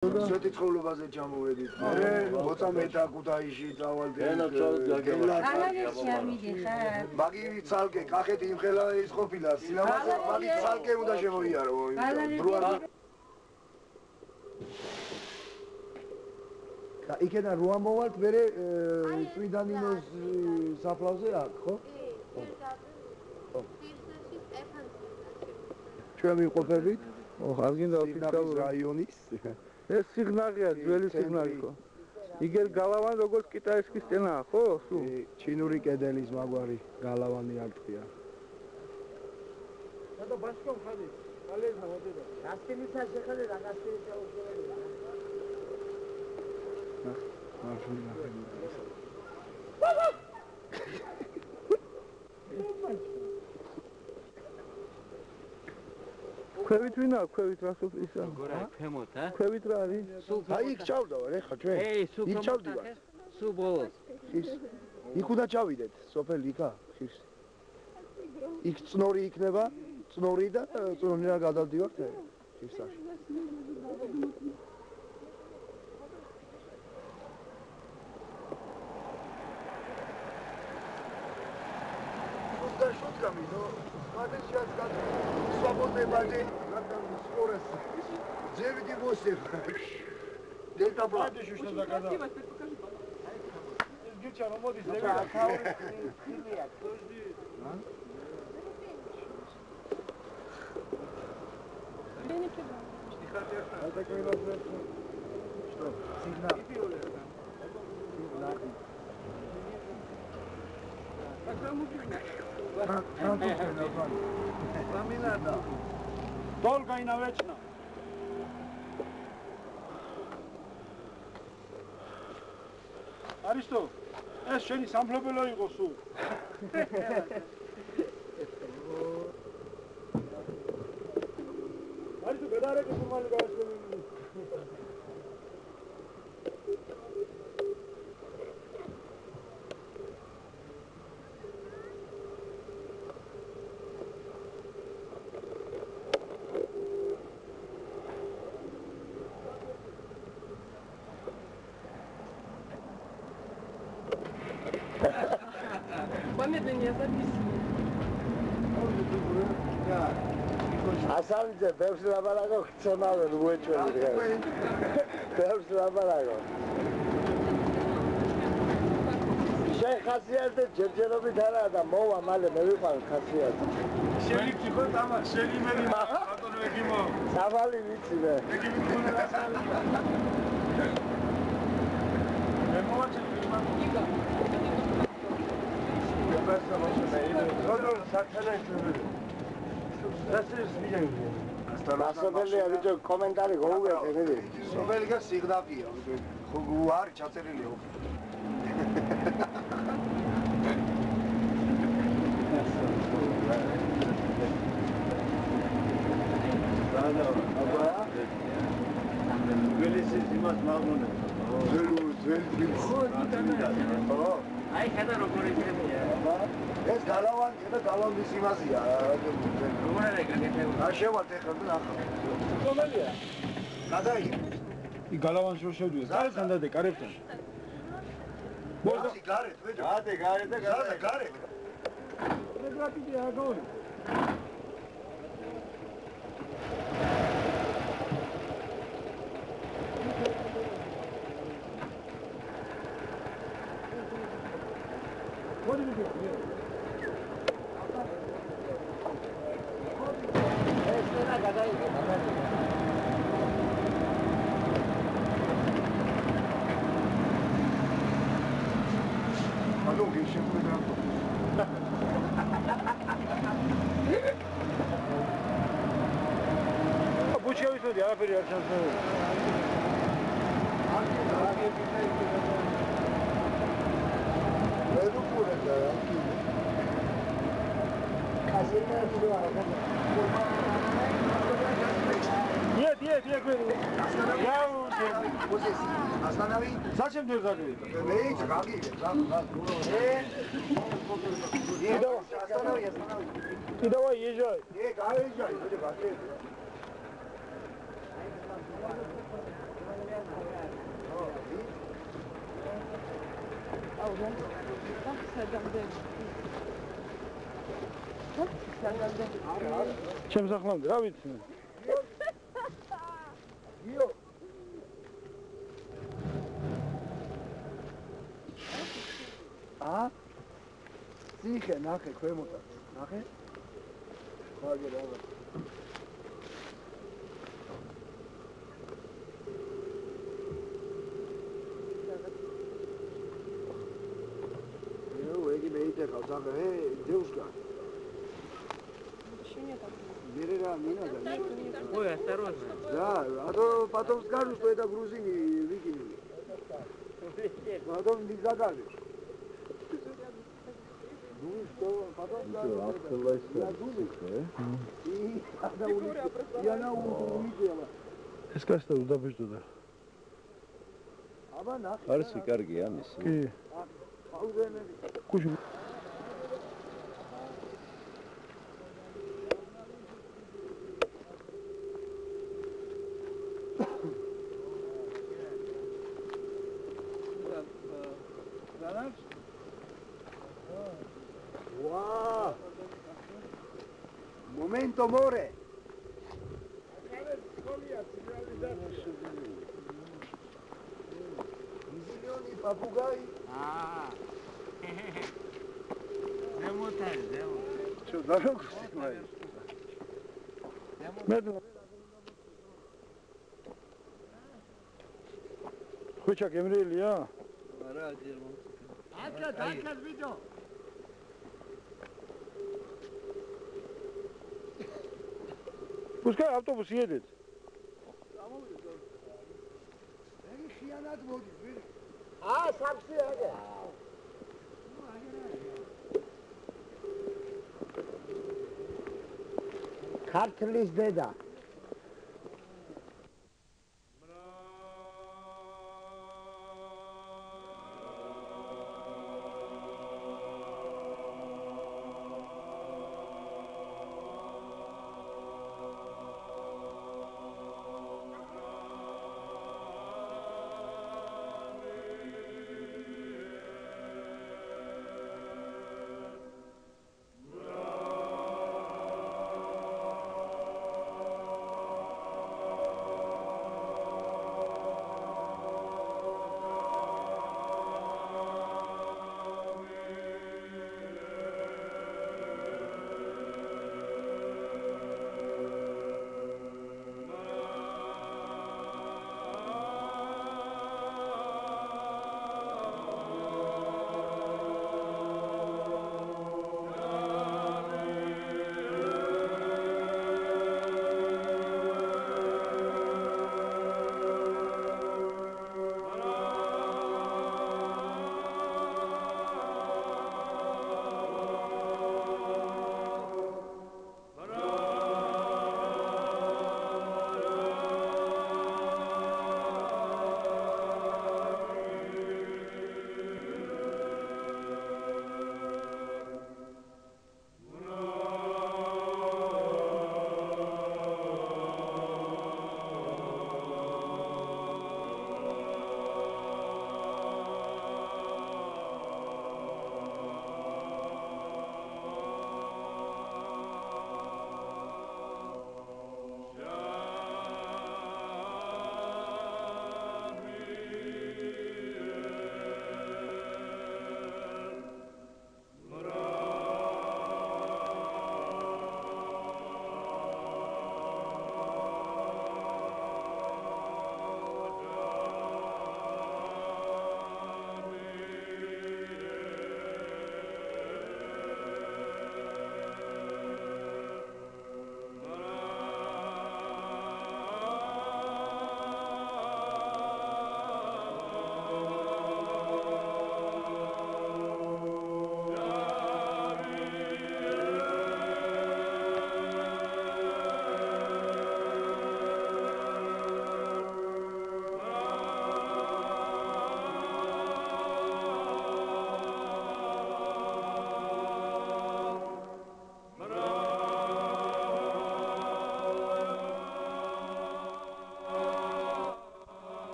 სვეტი ცხოვრებაზე ჩამოვედით. მოწამეთა ქუთაისში დავალდით. მაგი ცალკე კახეთი იმხელა ის ყოფილა. სილამაზე მაგი ცალკე უნდა შემოიარო. და იქიდან რო ამოვალთ მერე წვიდანინოს საფლავზე აქ, ხო? ჩვენ ვიყოფებით. არ გინდა ოფიციალური რაიონის ეს სიგნალია, ძველი სიგნალი ხო? იგერ გალავანი როგორც კიტაისკის სტენაა, ხო? სულ ჩინური კედელის მაგვარი გალავანი არტყია. და ბაშკო ხადი, ალეზნა მოდედა. გასკინიცა შეხედე და გასკინიცა უშევარია. მარშრუტი ქვევით ვინა, ქვევით რა სოფლისა? გორა ქვემოთ, ქვევით რა არის? აი იქ ჩავდავარ ეხა ჩვენ. იქ ჩავდივარ. სულ ბოლოს. იქ უნდა ჩავიდეთ, სოფელი იქა, ხის. იქ წნორი იქნება, წნორი და წნორი რა გადავდივართ ხისაში. და შოთკამი, ნო, მაგაშიაც სვაბოდებადი, რატომ სკორეს. ძევიდი მოსე. დელტა პლატი შუშა დაკადა. გიჩა რომ მოდის ზევი. ახაური ხილია, თოჯი. ბენიკება. და კოილოზე. Что? Сигнал. Сигнал. Долго и навечно. არის თუ? ეს შენი სამფლობელო იყო სულ. არის თუ გადარეკე ნორმალი გავაშენებული. Помедленнее записывай. ასამიძე ბევრს ლაბარაკო ხცემავე რუეჭველი. ბევრს ლაბარაკო. შენ ხასიათზე ჯერჯერობით არა და მოვა მალე მე ვიყავ ხასიათზე. შენი ფიქრო დამა, შენი მერი ბატონო ეგიმო. სავალი ვიცი მე. ეგიმი გქონა დასალი. მე მოვაჩინე იგა. ასობელია ვიჯო კომენტარი გოუვერდე სოფელია სიგნაფია ხო არის ჩაწერილი ხო აი ხედა როგორი ძებია. ეს გალავანია და გალავნის იმაზია. როგორ არის გაკეთებული? რა შევართ ეხლა და ნახავ. რომელია? გადაი. ი გალავანში რო შევდივარ. გარეთთან და კარებთან. მოდი გარეთ, ვეჯო. გარეთ და გარეთ. პრეგრაფიტი აგონი. What did you do? Зачем ты загрел? Видите, какие? Ты давай езжай. Не, езжай, ჩემს ახლამდე რა ვიცი გიო ციხე ნახე ქვემოთაც ნახე ხაგე რა ეგი მეიტეხავს აღა დევსკა მერე რა მინა და Ой, осторожно. да а то потом скажут что это грузины выкинули потом не загадишь ну что потом скажут я думаю и когда я на улицу увидела ეს კაცი უდაბეჭდოდა აბა ნახე არის კარგია მისი. კი აუგენები კუში Wow! Momento more! Зеленый попугай. Ah. Remontar, remontar. Что, дорогу снимаешь? медленно ხუჩა გემრიელია Აკა ვიდეო. пускай автобус едет Эй, ხიანად მოდის, ვირი. სამსი აგე. ქართლის დედა.